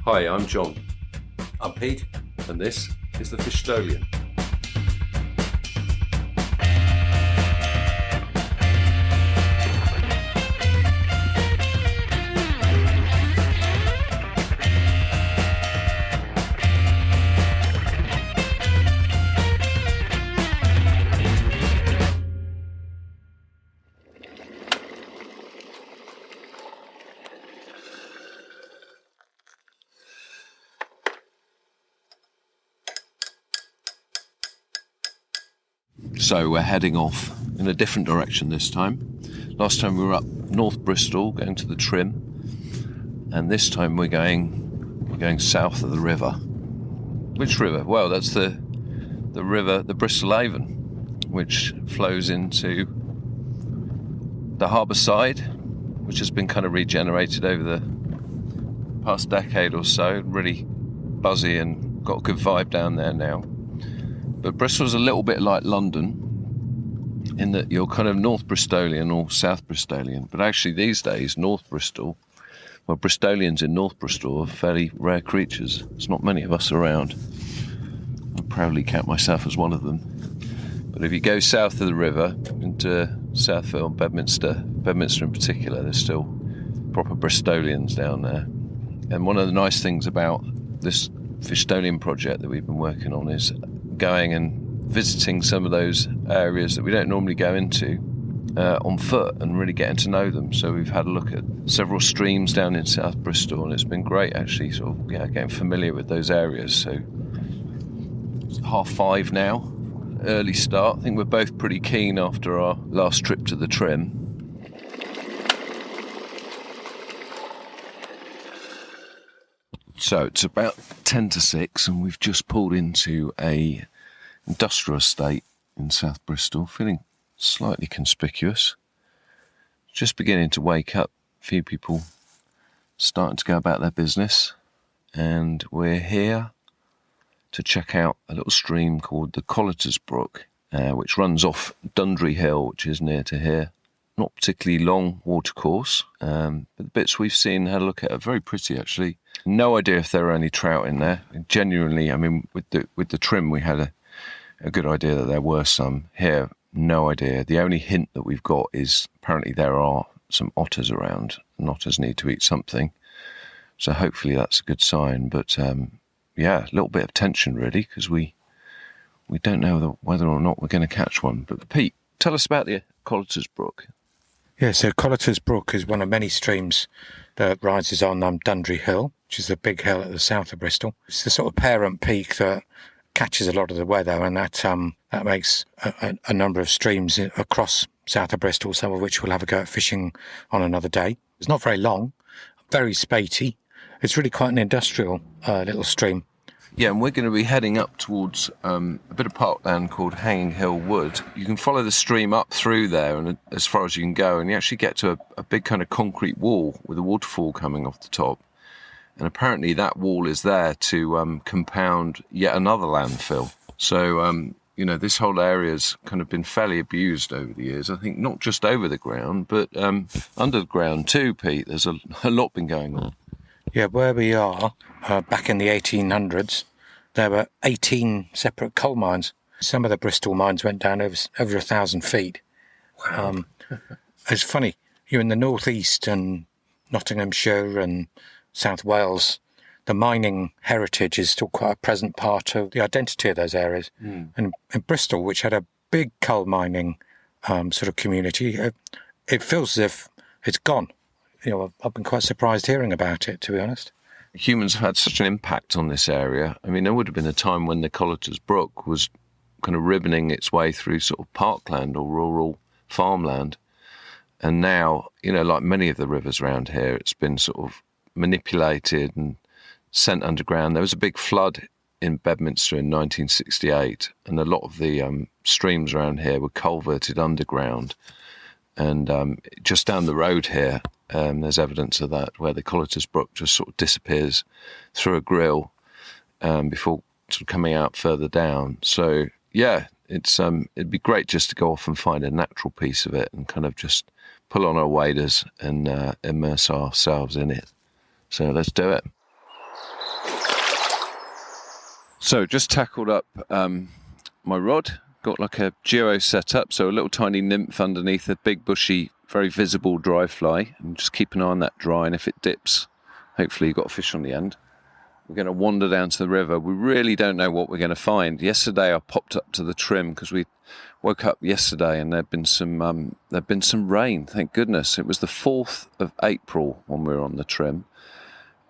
Hi, I'm John, I'm Pete. and this is the Fishstolian. So we're heading off in a different direction this time. Last time we were up North Bristol, going to the Trym, and this time we're going south of the river. Which river? Well, that's the river, the Bristol Avon, which flows into the harbour side, which has been kind of regenerated over the past decade or so. Really buzzy and got a good vibe down there now. But Bristol's a little bit like London in that you're kind of North Bristolian or South Bristolian. But actually these days, North Bristol, well, Bristolians in North Bristol are fairly rare creatures. There's not many of us around. I proudly count myself as one of them. But if you go south of the river into Southfield and Bedminster in particular, there's still proper Bristolians down there. And one of the nice things about this Fishstolian project that we've been working on is going and visiting some of those areas that we don't normally go into on foot and really getting to know them. So we've had a look at several streams down in South Bristol, and it's been great actually sort of getting familiar with those areas. So it's 5:30 now, early start. I think we're both pretty keen after our last trip to the Trym. So it's about 10 to 6 and we've just pulled into a industrial estate in South Bristol, feeling slightly conspicuous. Just beginning to wake up, a few people starting to go about their business, and we're here to check out a little stream called the Colliter's Brook, which runs off Dundry Hill, which is near to here. Not particularly long watercourse, but the bits we've seen, had a look at, are very pretty actually. No idea if there are any trout in there. Genuinely, I mean, with the Trym, we had a good idea that there were some. Here, no idea. The only hint that we've got is apparently there are some otters around, and otters need to eat something. So hopefully that's a good sign. But yeah, a little bit of tension really, because we don't know whether or not we're going to catch one. But Pete, tell us about the Colliter's Brook. Yeah, so Colliter's Brook is one of many streams that rises on Dundry Hill, which is the big hill at the south of Bristol. It's the sort of parent peak that catches a lot of the weather, and that makes a number of streams across south of Bristol, some of which we'll have a go at fishing on another day. It's not very long, very spatey. It's really quite an industrial little stream. Yeah, and we're going to be heading up towards a bit of parkland called Hanging Hill Wood. You can follow the stream up through there and as far as you can go, and you actually get to a big kind of concrete wall with a waterfall coming off the top. And apparently that wall is there to compound yet another landfill. So, this whole area's kind of been fairly abused over the years. I think not just over the ground, but under the ground too, Pete. There's a lot been going on. Yeah, where we are, back in the 1800s, there were 18 separate coal mines. Some of the Bristol mines went down over 1,000 feet. Wow. It's funny, you're in the northeast and Nottinghamshire and South Wales, the mining heritage is still quite a present part of the identity of those areas. And in Bristol, which had a big coal mining sort of community, it feels as if it's gone. I've been quite surprised hearing about it, to be honest. Humans have had such an impact on this area. I mean, there would have been a time when the Colliter's Brook was kind of ribboning its way through sort of parkland or rural farmland. And now, like many of the rivers around here, it's been sort of manipulated and sent underground. There was a big flood in Bedminster in 1968, and a lot of the streams around here were culverted underground. And just down the road here, there's evidence of that, where the Colliter's Brook just sort of disappears through a grill before sort of coming out further down. So yeah, it'd be great just to go off and find a natural piece of it and kind of just pull on our waders and immerse ourselves in it. So let's do it. So just tackled up my rod, got like a geo set up, so a little tiny nymph underneath a big bushy, very visible dry fly, and just keep an eye on that dry, and if it dips, hopefully you've got a fish on the end. We're going to wander down to the river. We really don't know what we're going to find. Yesterday I popped up to the Trym because we woke up yesterday and there'd been some rain, thank goodness. It was the 4th of April when we were on the Trym.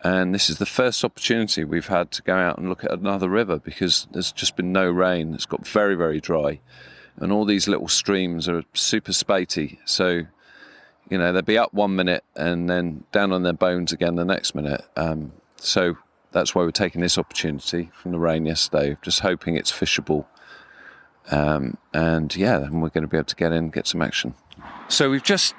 And this is the first opportunity we've had to go out and look at another river because there's just been no rain. It's got very, very dry. And all these little streams are super spatey. So, you know, they'll be up 1 minute and then down on their bones again the next minute. So that's why we're taking this opportunity from the rain yesterday, just hoping it's fishable. And yeah, then we're going to be able to get in and get some action. So we've just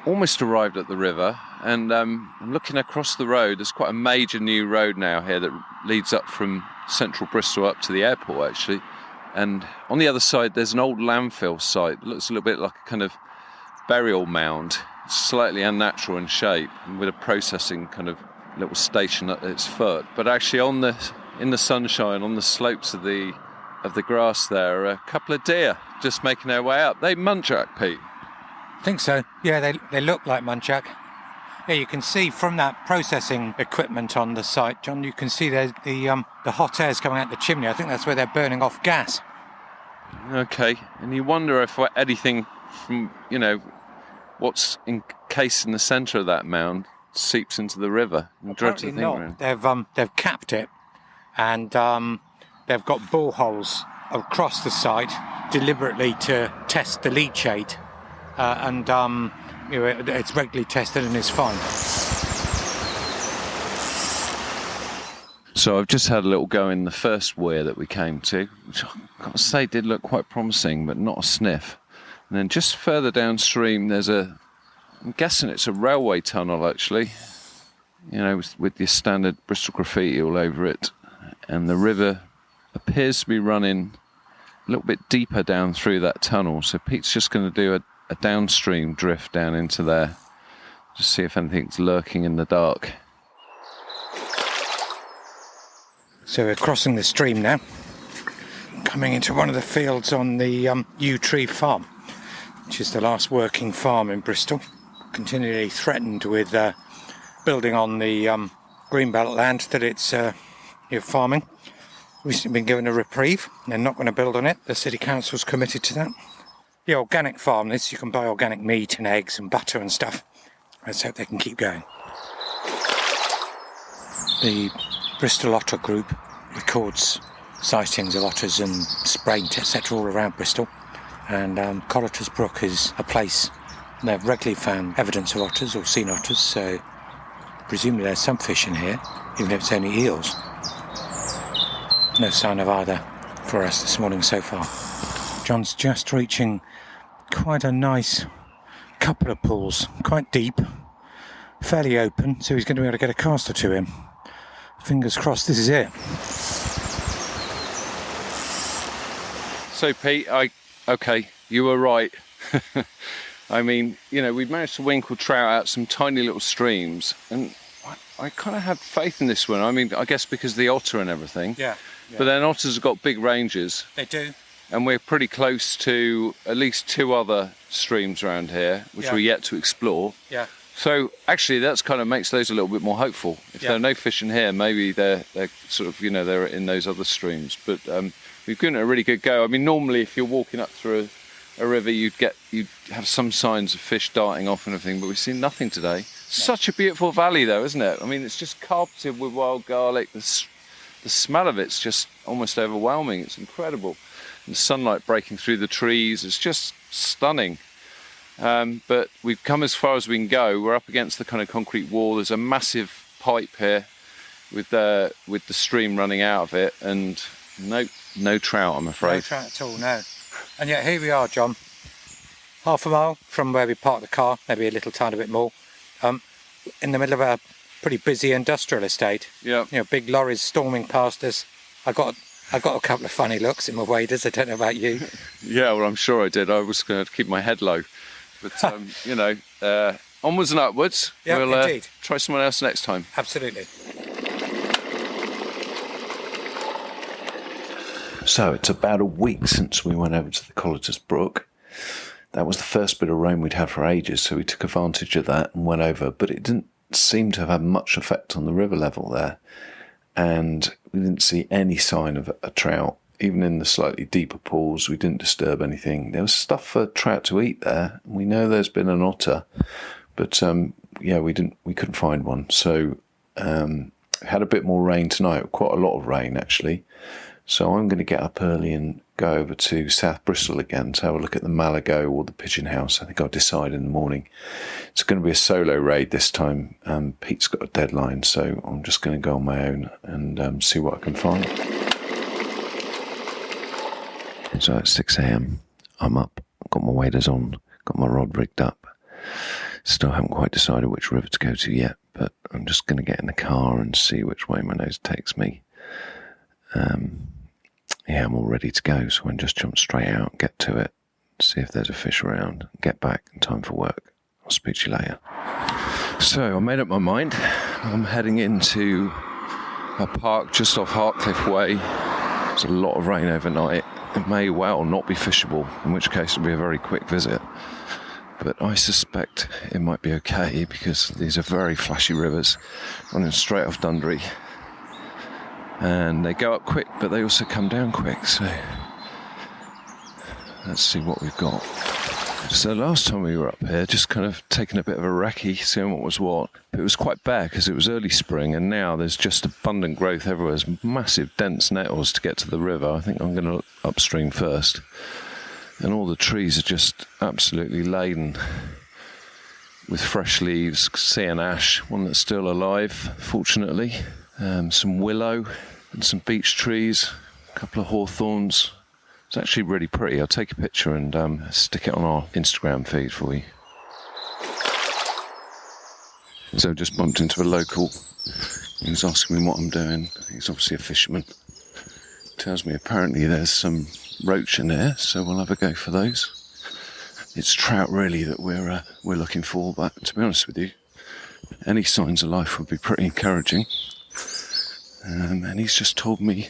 almost arrived at the river, and I'm looking across the road. There's quite a major new road now here that leads up from central Bristol up to the airport, actually. And on the other side, there's an old landfill site. It looks a little bit like a kind of burial mound, slightly unnatural in shape, and with a processing kind of little station at its foot. But actually, in the sunshine, on the slopes of the grass, there are a couple of deer just making their way up. They muntjac, Pete. I think so. Yeah, they look like muntjac. Yeah, you can see from that processing equipment on the site, John, you can see there's the hot air's coming out the chimney. I think that's where they're burning off gas. Okay, and you wonder if anything from, you know, what's encased in the centre of that mound seeps into the river. Apparently not. They've capped it, and they've got boreholes across the site deliberately to test the leachate. And you know, it's regularly tested and is fine. So I've just had a little go in the first weir that we came to, which I've got to say did look quite promising, but not a sniff. And then just further downstream, I'm guessing it's a railway tunnel actually, you know, with your standard Bristol graffiti all over it. And the river appears to be running a little bit deeper down through that tunnel. So Pete's just going to do a downstream drift down into there, just see if anything's lurking in the dark. So we're crossing the stream now, coming into one of the fields on the Yew Tree farm, which is the last working farm in Bristol, continually threatened with building on the greenbelt land that it's farming. Recently been given a reprieve. They're not going to build on it. The city council's committed to that. The organic farm, you can buy organic meat and eggs and butter and stuff. Let's hope they can keep going. The Bristol Otter Group records sightings of otters and spraint, etc. all around Bristol. And Colliter's Brook is a place they've regularly found evidence of otters or seen otters, so presumably there's some fish in here, even if it's only eels. No sign of either for us this morning so far. John's just reaching quite a nice couple of pools, quite deep, fairly open, so he's going to be able to get a cast or two in. Fingers crossed this is it. So Pete, okay, you were right. I mean, you know, we've managed to winkle trout out some tiny little streams, and I kind of had faith in this one. I mean, I guess because of the otter and everything. Yeah. But then otters have got big ranges. They do. And we're pretty close to at least 2 other streams around here, which we're yet to explore. Yeah. So actually, that's kind of makes those a little bit more hopeful. If there are no fish in here, maybe they're sort of, you know, they're in those other streams. But we've given it a really good go. I mean, normally if you're walking up through a river, you'd have some signs of fish darting off and everything, but we've seen nothing today. No. Such a beautiful valley, though, isn't it? I mean, it's just carpeted with wild garlic. The smell of it's just almost overwhelming. It's incredible. And the sunlight breaking through the trees, it's just stunning. But we've come as far as we can go. We're up against the kind of concrete wall. There's a massive pipe here with the stream running out of it, and no trout, I'm afraid. No trout at all, no. And yet here we are, John, half a mile from where we parked the car, maybe a little tiny bit more, in the middle of a pretty busy industrial estate. Yeah. You know, big lorries storming past us. I got a couple of funny looks in my waders. I don't know about you. Yeah, well, I'm sure I did. I was going to keep my head low. But, you know, onwards and upwards. Yeah, we'll indeed. Try someone else next time. Absolutely. So it's about a week since we went over to the Colliter's Brook. That was the first bit of rain we'd had for ages, so we took advantage of that and went over, but it didn't seem to have had much effect on the river level there, and we didn't see any sign of a trout. Even in the slightly deeper pools, we didn't disturb anything. There was stuff for trout to eat there. We know there's been an otter, but we couldn't find one. So had a bit more rain tonight, quite a lot of rain actually. So I'm going to get up early and go over to South Bristol again to have a look at the Malago or the Pigeonhouse. I think I'll decide in the morning. It's going to be a solo raid this time. Pete's got a deadline, so I'm just going to go on my own and see what I can find. So at 6 a.m, I'm up, got my waders on, got my rod rigged up. Still haven't quite decided which river to go to yet, but I'm just going to get in the car and see which way my nose takes me. I'm all ready to go, so I can just jump straight out, get to it, see if there's a fish around, get back in time for work. I'll speak to you later. So I made up my mind. I'm heading into a park just off Hartcliffe Way. There's a lot of rain overnight. It may well not be fishable, in which case it'll be a very quick visit. But I suspect it might be okay because these are very flashy rivers running straight off Dundry. And they go up quick, but they also come down quick, so let's see what we've got. So last time we were up here, just kind of taking a bit of a recce, seeing what was what. It was quite bare because it was early spring, and now there's just abundant growth everywhere. There's massive, dense nettles to get to the river. I think I'm going to look upstream first. And all the trees are just absolutely laden with fresh leaves, sea and ash, one that's still alive, fortunately. Some willow and some beech trees, a couple of hawthorns. It's actually really pretty. I'll take a picture and stick it on our Instagram feed for you. So just bumped into a local. He was asking me what I'm doing. He's obviously a fisherman. Tells me apparently there's some roach in there, so we'll have a go for those. It's trout really that we're looking for, but to be honest with you, any signs of life would be pretty encouraging. And he's just told me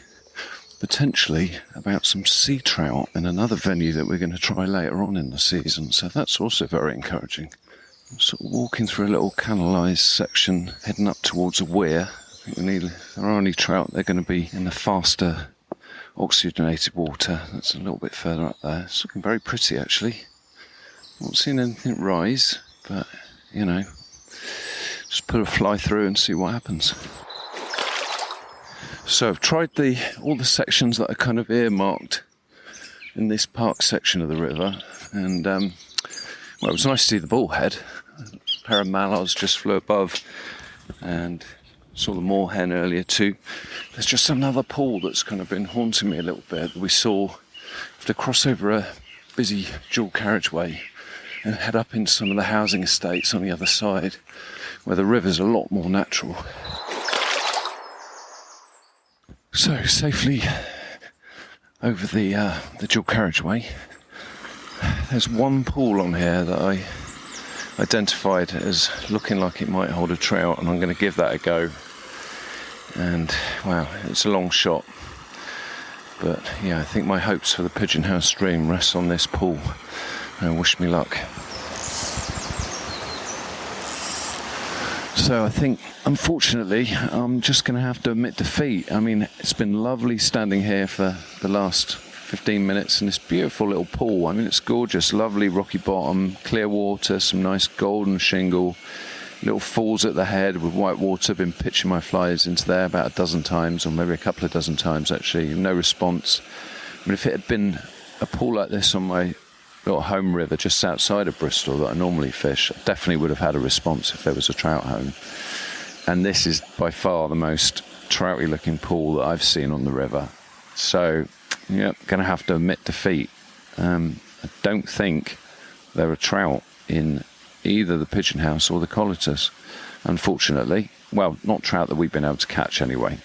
potentially about some sea trout in another venue that we're going to try later on in the season, so that's also very encouraging. I'm sort of walking through a little canalised section heading up towards a weir. I think if there are any trout, they're going to be in the faster oxygenated water that's a little bit further up there. It's looking very pretty actually. Not seen anything rise, but just put a fly through and see what happens. So I've tried all the sections that are kind of earmarked in this park section of the river, and it was nice to see the bullhead. A pair of mallards just flew above, and saw the moorhen earlier too. There's just another pool that's kind of been haunting me a little bit that we saw. Have to cross over a busy dual carriageway and head up into some of the housing estates on the other side, where the river's a lot more natural. So, safely over the dual carriageway. There's one pool on here that I identified as looking like it might hold a trout, and I'm going to give that a go. And, wow, it's a long shot. But, yeah, I think my hopes for the Pigeonhouse Stream rest on this pool. Wish me luck. So I think, unfortunately, I'm just going to have to admit defeat. I mean, it's been lovely standing here for the last 15 minutes in this beautiful little pool. I mean, it's gorgeous, lovely rocky bottom, clear water, some nice golden shingle, little falls at the head with white water. Been pitching my flies into there about a dozen times, or maybe a couple of dozen times actually. No response. I mean, if it had been a pool like this on my little home river just outside of Bristol that I normally fish, I definitely would have had a response if there was a trout home. And this is by far the most trouty looking pool that I've seen on the river. So, yeah, going to have to admit defeat. I don't think there are trout in either the Pigeonhouse or the Colliters, unfortunately. Well, not trout that we've been able to catch anyway.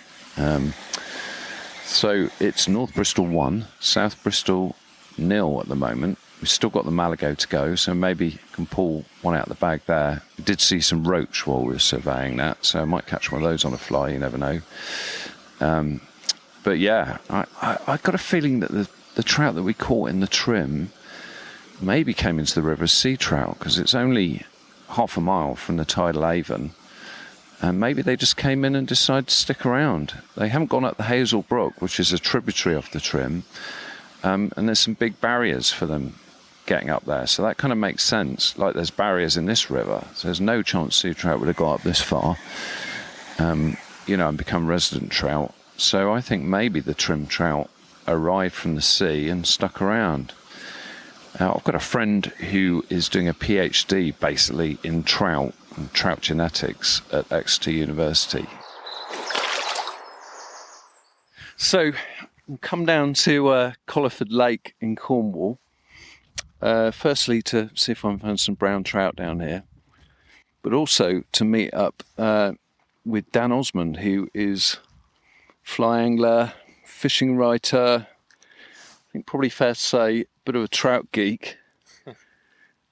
So it's North Bristol 1, South Bristol 0 at the moment. We've still got the Malago to go, so maybe can pull one out of the bag there. We did see some roach while we were surveying that, so I might catch one of those on a fly, you never know. But But yeah, I got a feeling that the trout that we caught in the Trym maybe came into the river as sea trout, because it's only half a mile from the tidal haven. And maybe they just came in and decided to stick around. They haven't gone up the Hazel Brook, which is a tributary of the Trym, and there's some big barriers for them getting up there. So that kind of makes sense. Like there's barriers in this river, so there's no chance sea trout would have got up this far, and become resident trout. So I think maybe the Trym trout arrived from the sea and stuck around. I've got a friend who is doing a PhD basically in trout and trout genetics at Exeter University. So we'll come down to Colliter Lake in Cornwall. Firstly, to see if I can find some brown trout down here, but also to meet up with Dan Osmond, who is fly angler, fishing writer, I think probably fair to say, a bit of a trout geek.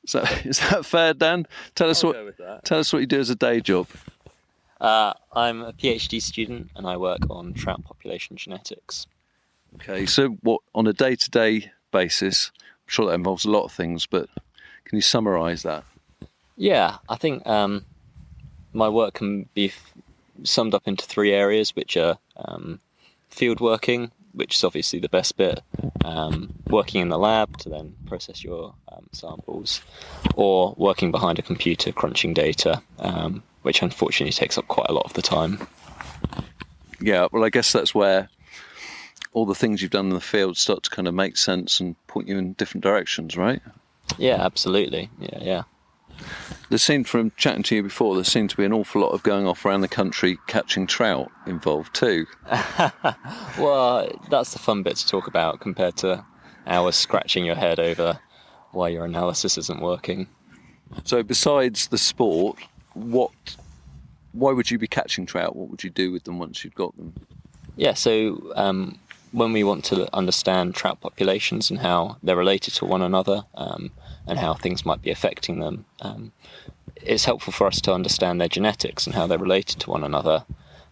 Is that fair, Dan? Tell us what you do as a day job. I'm a PhD student and I work on trout population genetics. Okay, so what, on a day-to-day basis, I'm sure that involves a lot of things, but can you summarise that? Yeah, I think my work can be summed up into three areas, which are field working, which is obviously the best bit, working in the lab to then process your samples, or working behind a computer crunching data, which unfortunately takes up quite a lot of the time. Yeah, well, I guess that's where all the things you've done in the field start to kind of make sense and point you in different directions, right? Yeah, absolutely. Yeah. There seemed, from chatting to you before, there seemed to be an awful lot of going off around the country catching trout involved too. Well, that's the fun bit to talk about compared to hours scratching your head over why your analysis isn't working. So besides the sport, why would you be catching trout? What would you do with them once you'd got them? Yeah, so when we want to understand trout populations and how they're related to one another, and how things might be affecting them, it's helpful for us to understand their genetics and how they're related to one another.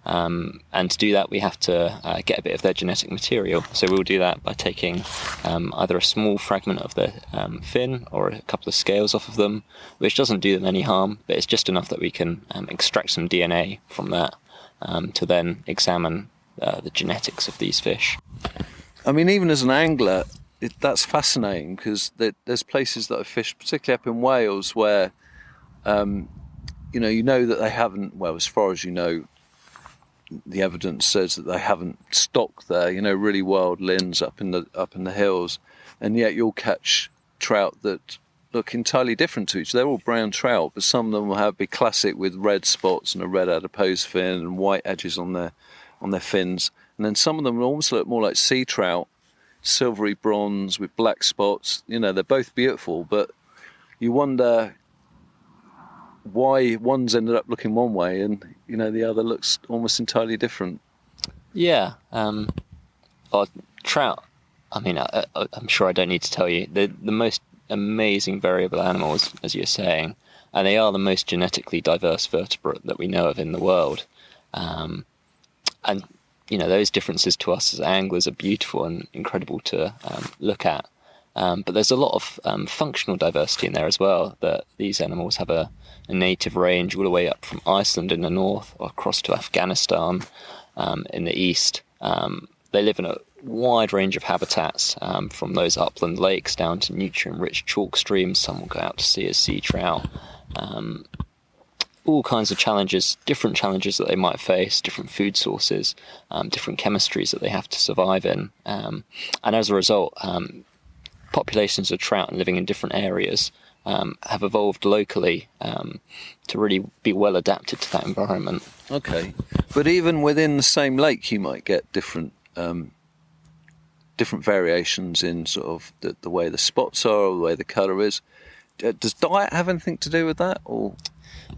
And to do that, we have to get a bit of their genetic material. So we'll do that by taking either a small fragment of the fin or a couple of scales off of them, which doesn't do them any harm, but it's just enough that we can extract some DNA from that to then examine the genetics of these fish. I mean, even as an angler, that's fascinating, because there's places that I fished, particularly up in Wales, where you know that they haven't, well, as far as you know, the evidence says that they haven't stocked there, really wild lins up in the hills, and yet you'll catch trout that look entirely different to each. They're all brown trout, but some of them will be classic with red spots and a red adipose fin and white edges on their fins, and then some of them will almost look more like sea trout, silvery bronze with black spots. They're both beautiful, but you wonder why one's ended up looking one way and the other looks almost entirely different. Yeah, trout, I mean, I'm sure I don't need to tell you, they're the most amazing variable animals, as you're saying, and they are the most genetically diverse vertebrate that we know of in the world. And those differences to us as anglers are beautiful and incredible to look at. But there's a lot of functional diversity in there as well, that these animals have a native range all the way up from Iceland in the north or across to Afghanistan in the east. They live in a wide range of habitats, from those upland lakes down to nutrient-rich chalk streams. Some will go out to sea as sea trout. All kinds of challenges, different challenges that they might face, different food sources, different chemistries that they have to survive in. And as a result, populations of trout living in different areas have evolved locally to really be well adapted to that environment. Okay, but even within the same lake, you might get different variations in sort of the way the spots are or the way the colour is. Does diet have anything to do with that, or...?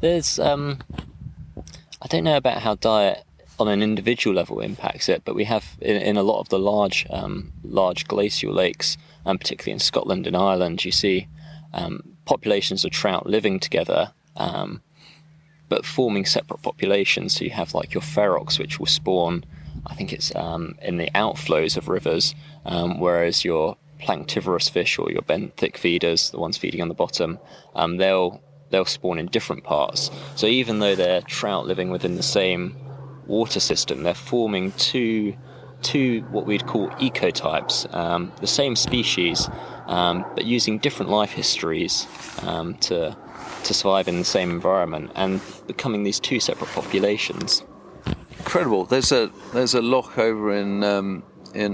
There's, I don't know about how diet on an individual level impacts it, but we have in a lot of the large glacial lakes, and particularly in Scotland and Ireland, you see populations of trout living together, but forming separate populations. So you have like your ferox, which will spawn I think it's in the outflows of rivers, whereas your planktivorous fish or your benthic feeders, the ones feeding on the bottom, they'll spawn in different parts. So even though they're trout living within the same water system, they're forming two what we'd call ecotypes, the same species, but using different life histories to survive in the same environment and becoming these two separate populations. Incredible. There's a loch over in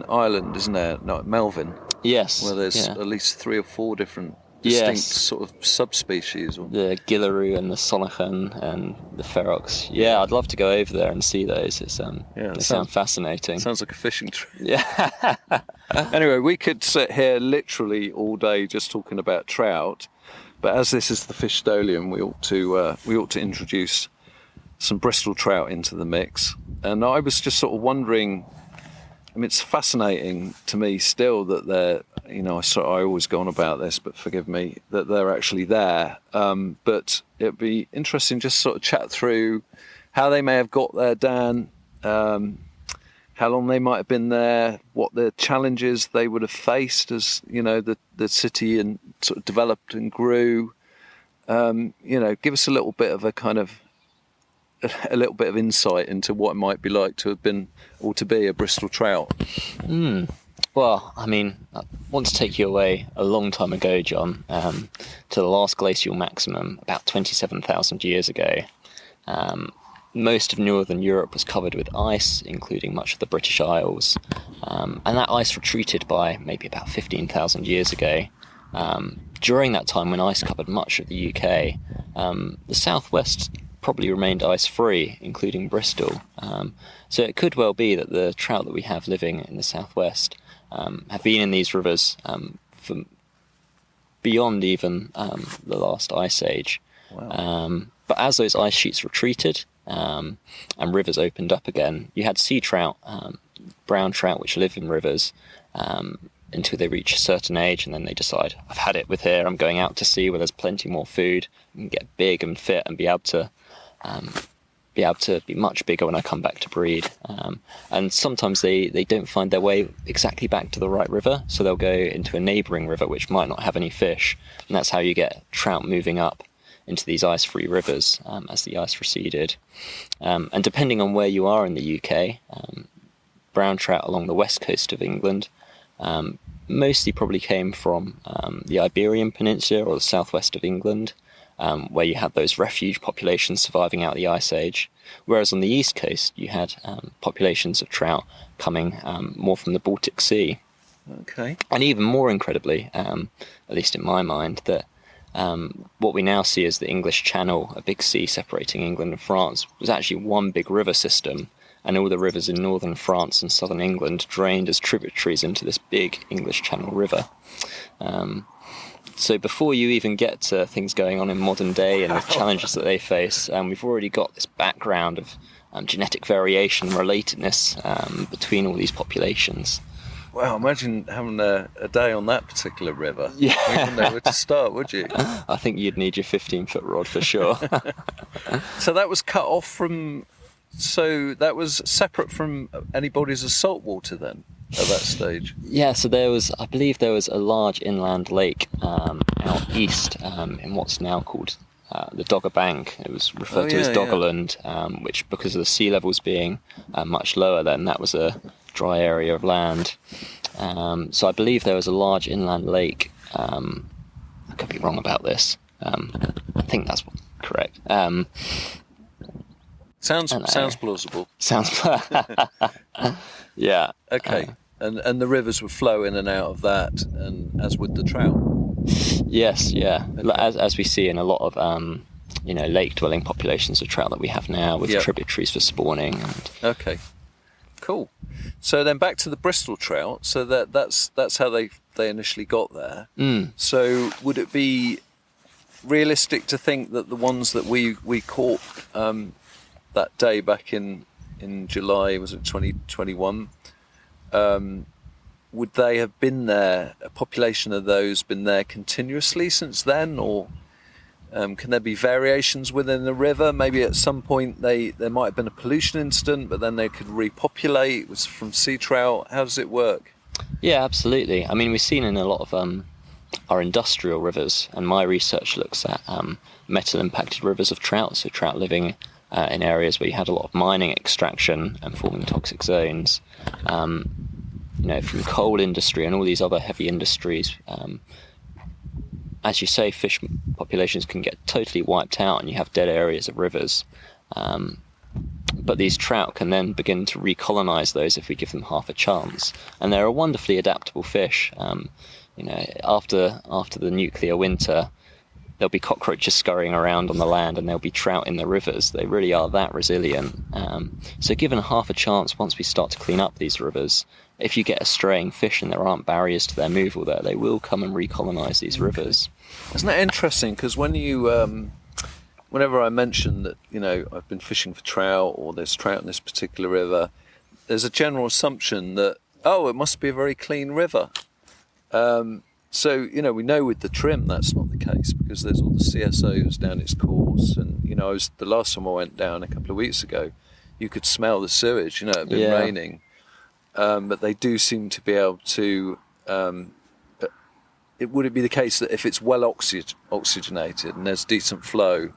Ireland, isn't there? No, Melvin. Yes. Where there's at least 3 or 4 different distinct sort of subspecies. The Gillaroo and the Sonachan and the Ferox. Yeah, I'd love to go over there and see those. It's they sound fascinating. Sounds like a fishing trip. Yeah. Anyway, we could sit here literally all day just talking about trout, but as this is the Fishstolian, we ought to introduce some Bristol trout into the mix. And I was just sort of wondering, I mean, it's fascinating to me still that they're, I always go on about this, but forgive me, that they're actually there. But it'd be interesting just sort of chat through how they may have got there, Dan, how long they might have been there, what the challenges they would have faced as, the city and sort of developed and grew. Give us a little bit of a little bit of insight into what it might be like to have been or to be a Bristol trout. Well, I mean, I want to take you away a long time ago, John, to the last glacial maximum about 27,000 years ago. Most of northern Europe was covered with ice, including much of the British Isles, and that ice retreated by maybe about 15,000 years ago. During that time, when ice covered much of the UK, the southwest probably remained ice-free, including Bristol. So it could well be that the trout that we have living in the southwest have been in these rivers for beyond even the last ice age. Wow. But as those ice sheets retreated and rivers opened up again, you had sea trout, brown trout, which live in rivers until they reach a certain age, and then they decide, I've had it with here, I'm going out to sea where there's plenty more food, and get big and fit and be able to be much bigger when I come back to breed. And sometimes they don't find their way exactly back to the right river, so they'll go into a neighbouring river which might not have any fish, and that's how you get trout moving up into these ice-free rivers as the ice receded. And depending on where you are in the UK, brown trout along the west coast of England mostly probably came from the Iberian Peninsula or the southwest of England, where you had those refuge populations surviving out the Ice Age, whereas on the east coast you had populations of trout coming more from the Baltic Sea. Okay. And even more incredibly, at least in my mind, that what we now see as the English Channel, a big sea separating England and France, was actually one big river system, and all the rivers in northern France and southern England drained as tributaries into this big English Channel river. So before you even get to things going on in modern day and the challenges that they face, we've already got this background of genetic variation, relatedness between all these populations. Wow, imagine having a day on that particular river. Yeah. You wouldn't know where to start, would you? I think you'd need your 15-foot rod for sure. So that was cut off from... So that was separate from any bodies of salt water then, at that stage? Yeah, so I believe there was a large inland lake out east in what's now called the Dogger Bank. It was referred to as Doggerland, which, because of the sea levels being much lower then, that was a dry area of land. So I believe there was a large inland lake. I could be wrong about this. I think that's correct. Sounds plausible. Sounds yeah. Okay. And the rivers would flow in and out of that, and as would the trout. Yes, yeah. Okay. As we see in a lot of lake-dwelling populations of trout that we have now, with tributaries for spawning. Okay. Cool. So then back to the Bristol trout. So that's how they initially got there. So would it be realistic to think that the ones that we caught that day back in July, was it 2021, would they have been there, a population of those been there continuously since then, or Can there be variations within the river? Maybe at some point there might have been a pollution incident, but then they could repopulate. It was from sea trout. How does it work? Yeah, absolutely. I mean, we've seen in a lot of our industrial rivers, and my research looks at metal-impacted rivers of trout, so trout living in areas where you had a lot of mining extraction and forming toxic zones. From coal industry and all these other heavy industries, as you say, fish populations can get totally wiped out and you have dead areas of rivers. But these trout can then begin to recolonize those if we give them half a chance. And they're a wonderfully adaptable fish. After the nuclear winter, there'll be cockroaches scurrying around on the land and there'll be trout in the rivers. They really are that resilient. So given half a chance, once we start to clean up these rivers, if you get a straying fish and there aren't barriers to their moval there, they will come and recolonize these rivers. Isn't that interesting? Because when you, whenever I mention that, I've been fishing for trout or there's trout in this particular river, there's a general assumption that, it must be a very clean river. So, we know with the Trym that's not the case because there's all the CSOs down its course. And, the last time I went down a couple of weeks ago, you could smell the sewage, it had been raining. But they do seem to be able to... would it be the case that if it's well oxygenated and there's decent flow,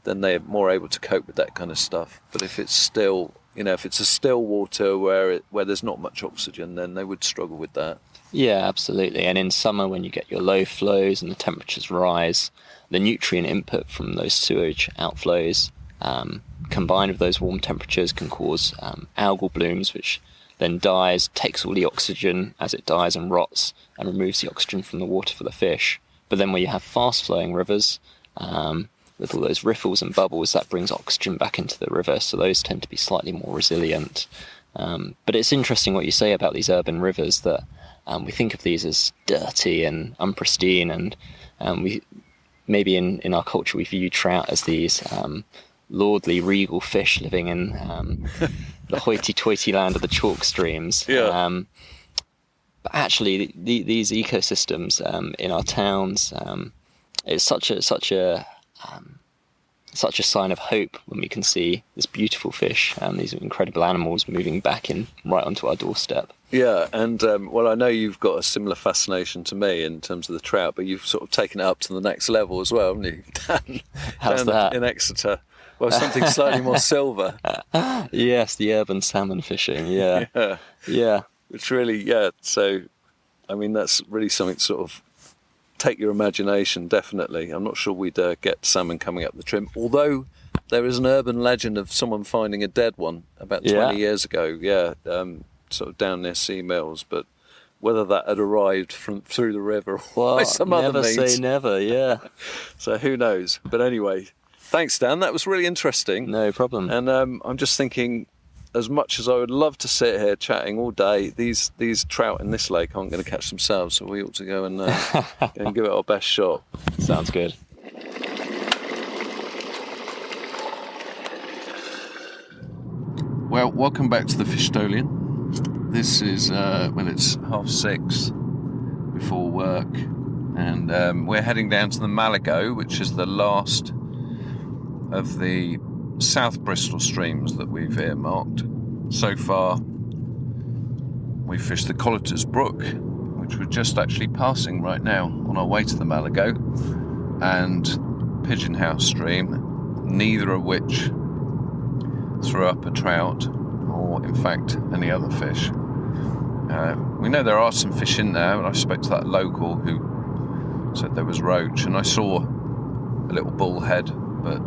then they're more able to cope with that kind of stuff? But if it's still, if it's a still water where there's not much oxygen, then they would struggle with that. Yeah, absolutely. And in summer, when you get your low flows and the temperatures rise, the nutrient input from those sewage outflows, combined with those warm temperatures, can cause algal blooms, which then takes all the oxygen as it dies and rots, and removes the oxygen from the water for the fish. But then where you have fast-flowing rivers, with all those riffles and bubbles, that brings oxygen back into the river, so those tend to be slightly more resilient. But it's interesting what you say about these urban rivers, that we think of these as dirty and unpristine, and we maybe in our culture we view trout as these lordly, regal fish living in the hoity-toity land of the chalk streams. Yeah. But actually, these ecosystems in our towns, it's such a sign of hope when we can see this beautiful fish and these incredible animals moving back in right onto our doorstep. Yeah, and I know you've got a similar fascination to me in terms of the trout, but you've sort of taken it up to the next level as well, haven't you? How's that? In Exeter. Well, something slightly more silver. Yes, the urban salmon fishing, yeah. It's really, so, I mean, that's really something to sort of take your imagination, definitely. I'm not sure we'd get salmon coming up the Trym, although there is an urban legend of someone finding a dead one about 20 years ago, sort of down near Sea Mills, but whether that had arrived through the river or by some other means. Never say never, yeah. So who knows? But anyway, thanks, Dan. That was really interesting. No problem. And I'm just thinking, as much as I would love to sit here chatting all day, these trout in this lake aren't going to catch themselves, so we ought to go and give it our best shot. Sounds good. Well, welcome back to the Fishstolian. This is when it's 6:30 before work, and we're heading down to the Malago, which is the last of the South Bristol streams that we've earmarked. So far, we fished the Colliter's Brook, which we're just actually passing right now on our way to the Malago, and Pigeonhouse Stream, neither of which threw up a trout or, in fact, any other fish. We know there are some fish in there, and I spoke to that local who said there was roach, and I saw a little bullhead, but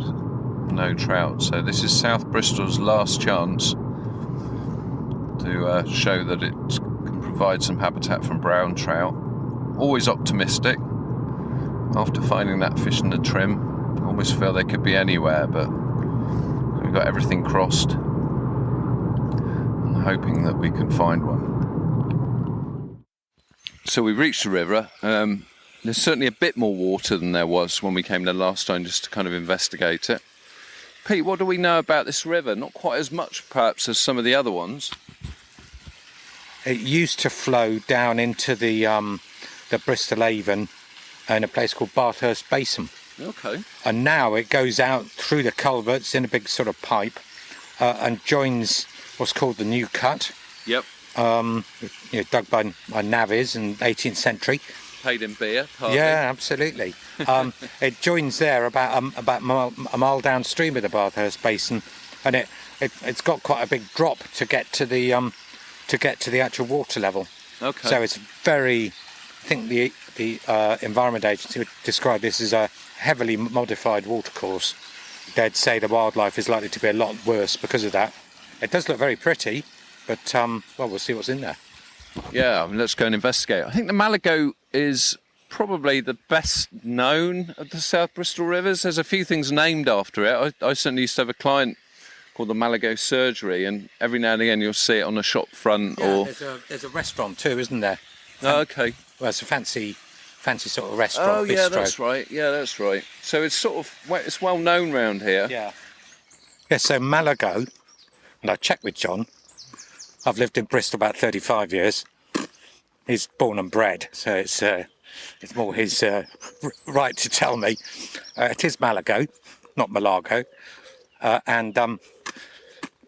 no trout. So this is South Bristol's last chance to show that it can provide some habitat from brown trout. Always optimistic. After finding that fish in the Trym, almost feel they could be anywhere, but we've got everything crossed and hoping that we can find one. So we reached the river. There's certainly a bit more water than there was when we came there last time, just to kind of investigate it. Pete, what do we know about this river? Not quite as much, perhaps, as some of the other ones. It used to flow down into the Bristol Avon in a place called Bathurst Basin. Okay. And now it goes out through the culverts in a big sort of pipe and joins what's called the New Cut. Yep. Dug by navvies in 18th century. Paid in beer, partly. Yeah, absolutely. It joins there about a mile downstream of the Bathurst Basin, and it's got quite a big drop to get to the actual water level. Okay. So it's very. I think the Environment Agency would describe this as a heavily modified watercourse. They'd say the wildlife is likely to be a lot worse because of that. It does look very pretty, but we'll see what's in there. Yeah, let's go and investigate. I think the Malago is probably the best known of the South Bristol rivers. There's a few things named after it. I certainly used to have a client called the Malago Surgery, and every now and again you'll see it on a shop front. Yeah, there's a restaurant too, isn't there? Oh, okay. Well, it's a fancy sort of restaurant. Oh, yeah, bistro. that's right. Yeah, that's right. So it's it's well known round here. Yeah. Yeah. So Malago, and I checked with John. I've lived in Bristol about 35 years. He's born and bred, so it's more his right to tell me. It is Malago, not Malago, and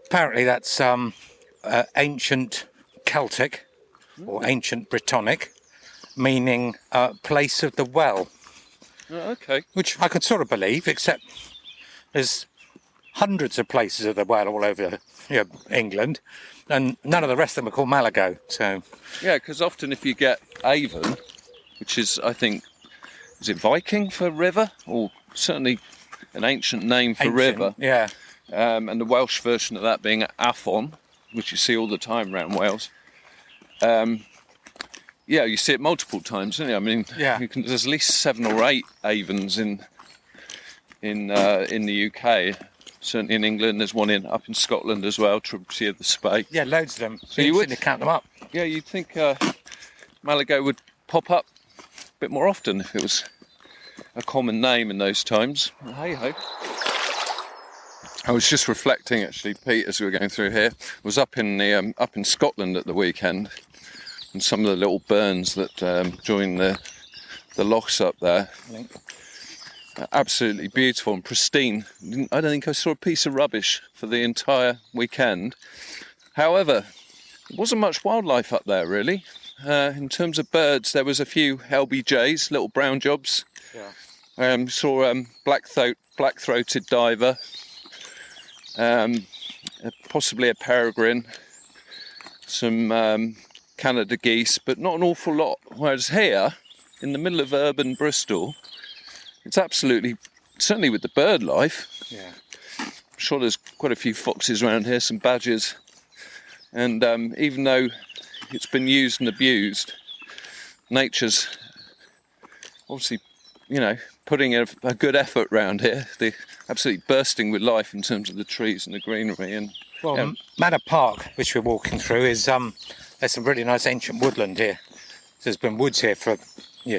apparently that's ancient Celtic or ancient Brittonic, meaning place of the well. Oh, okay. Which I could sort of believe, except there's hundreds of places of the well all over England, and none of the rest of them are called Malago. So yeah, because often if you get Avon, which is, I think, is it Viking for river, or certainly an ancient name for river? Yeah. And the Welsh version of that being Afon, which you see all the time around Wales. Yeah, you see it multiple times, don't you? I mean, yeah. There's at least 7 or 8 Avons in the UK. Certainly in England, there's one up in Scotland as well, Tributary of the Spey. Yeah, loads of them. So you would count them up. Yeah, you'd think Malago would pop up a bit more often if it was a common name in those times. Well, hey ho. I was just reflecting, actually, Pete, as we were going through here. I was up in Scotland at the weekend, and some of the little burns that join the lochs up there. Absolutely beautiful and pristine. I don't think I saw a piece of rubbish for the entire weekend. However, there wasn't much wildlife up there, really. In terms of birds, there was a few LBJs, little brown jobs. Yeah. Saw black-throated diver, possibly a peregrine, some Canada geese, but not an awful lot. Whereas here, in the middle of urban Bristol, it's absolutely, certainly with the bird life. Yeah. I'm sure there's quite a few foxes around here, some badgers, and even though it's been used and abused, nature's obviously, putting a good effort around here. They're absolutely bursting with life in terms of the trees and the greenery. And Manor Park, which we're walking through, is there's some really nice ancient woodland here. There's been woods here for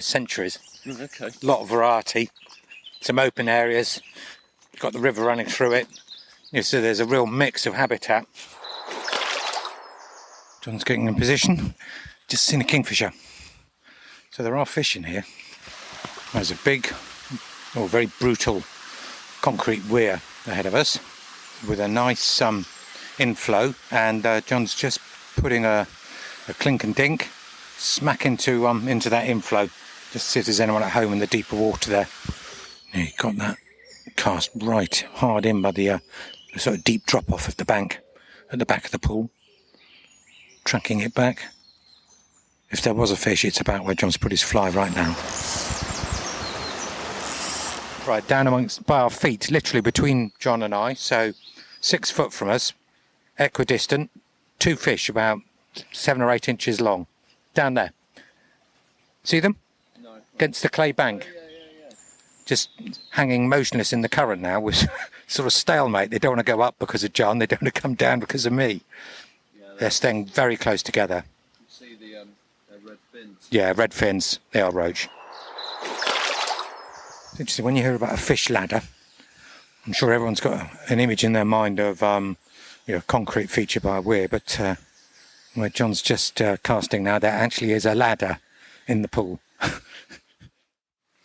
centuries. Okay. A lot of variety, some open areas, got the river running through it. So there's a real mix of habitat. John's getting in position, just seen a kingfisher. So there are fish in here. There's a big, very brutal concrete weir ahead of us with a nice inflow, and John's just putting a clink and dink smack into that inflow. Just see if there's anyone at home in the deeper water there. Yeah, you got that cast right hard in by the sort of deep drop off of the bank at the back of the pool. Tracking it back. If there was a fish, it's about where John's put his fly right now. Right, down by our feet, literally between John and I, so 6 foot from us, equidistant, 2 fish about 7 or 8 inches long. Down there. See them? No. Against the clay bank. Yeah. Just hanging motionless in the current now with sort of stalemate. They don't want to go up because of John, they don't want to come down because of me. Yeah, they're staying very close together. You see the red fins? Yeah, red fins. They are roach. It's interesting, when you hear about a fish ladder, I'm sure everyone's got an image in their mind of a concrete feature by a weir, but where John's just casting now, there actually is a ladder in the pool.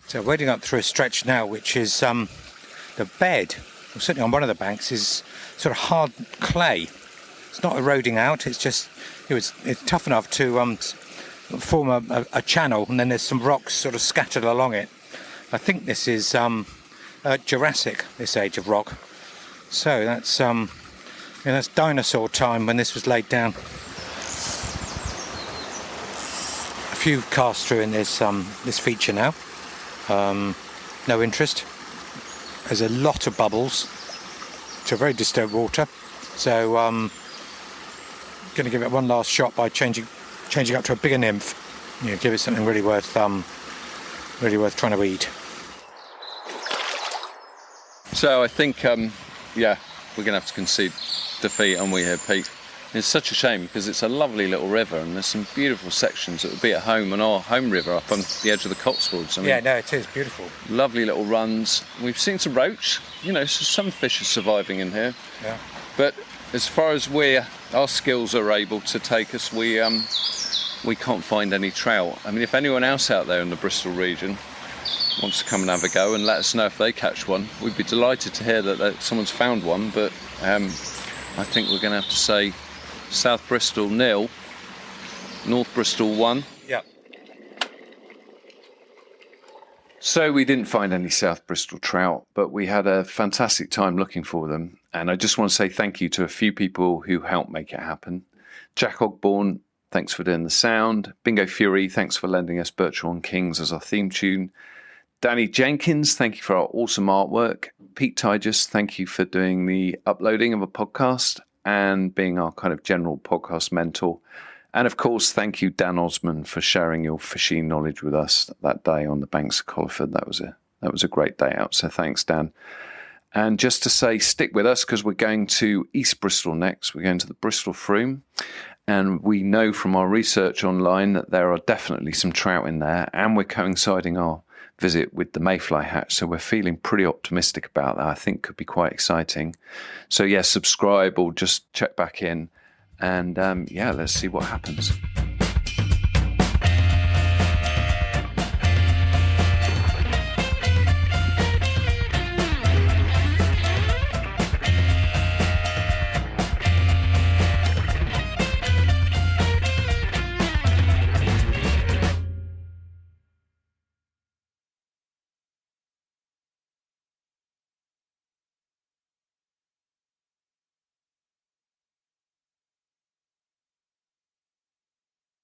So wading up through a stretch now, which is the bed, or certainly on one of the banks, is sort of hard clay. It's not eroding out. It's just it's tough enough to form a channel, and then there's some rocks sort of scattered along it. I think this is Jurassic, this age of rock. So that's that's dinosaur time when this was laid down. A few casts through in this feature now. No interest. There's a lot of bubbles. It's a very disturbed water. So going to give it one last shot by changing up to a bigger nymph. Give it something really worth trying to eat. So I think, we're going to have to concede defeat, aren't we here, Pete? It's such a shame because it's a lovely little river and there's some beautiful sections that would be at home on our home river up on the edge of the Cotswolds. I mean, it is beautiful. Lovely little runs. We've seen some roach, so some fish are surviving in here. Yeah. But as far as our skills are able to take us, we can't find any trout. I mean, if anyone else out there in the Bristol region wants to come and have a go and let us know if they catch one, we'd be delighted to hear that someone's found one. But I think we're going to have to say South Bristol 0, North Bristol 1. Yeah. So we didn't find any South Bristol trout, but we had a fantastic time looking for them. And I just want to say thank you to a few people who helped make it happen. Jack Ogborn, thanks for doing the sound. Bingo Fury, thanks for lending us Birchall and Kings as our theme tune. Danny Jenkins, thank you for our awesome artwork. Pete Tigers, thank you for doing the uploading of a podcast and being our kind of general podcast mentor. And of course, thank you, Dan Osmond, for sharing your fishing knowledge with us that day on the banks of Colliter. That was a great day out. So thanks, Dan. And just to say, stick with us because we're going to East Bristol next. We're going to the Bristol Froome. And we know from our research online that there are definitely some trout in there. And we're coinciding our visit with the mayfly hatch. So we're feeling pretty optimistic about that. I think could be quite exciting. So subscribe or just check back in. And let's see what happens.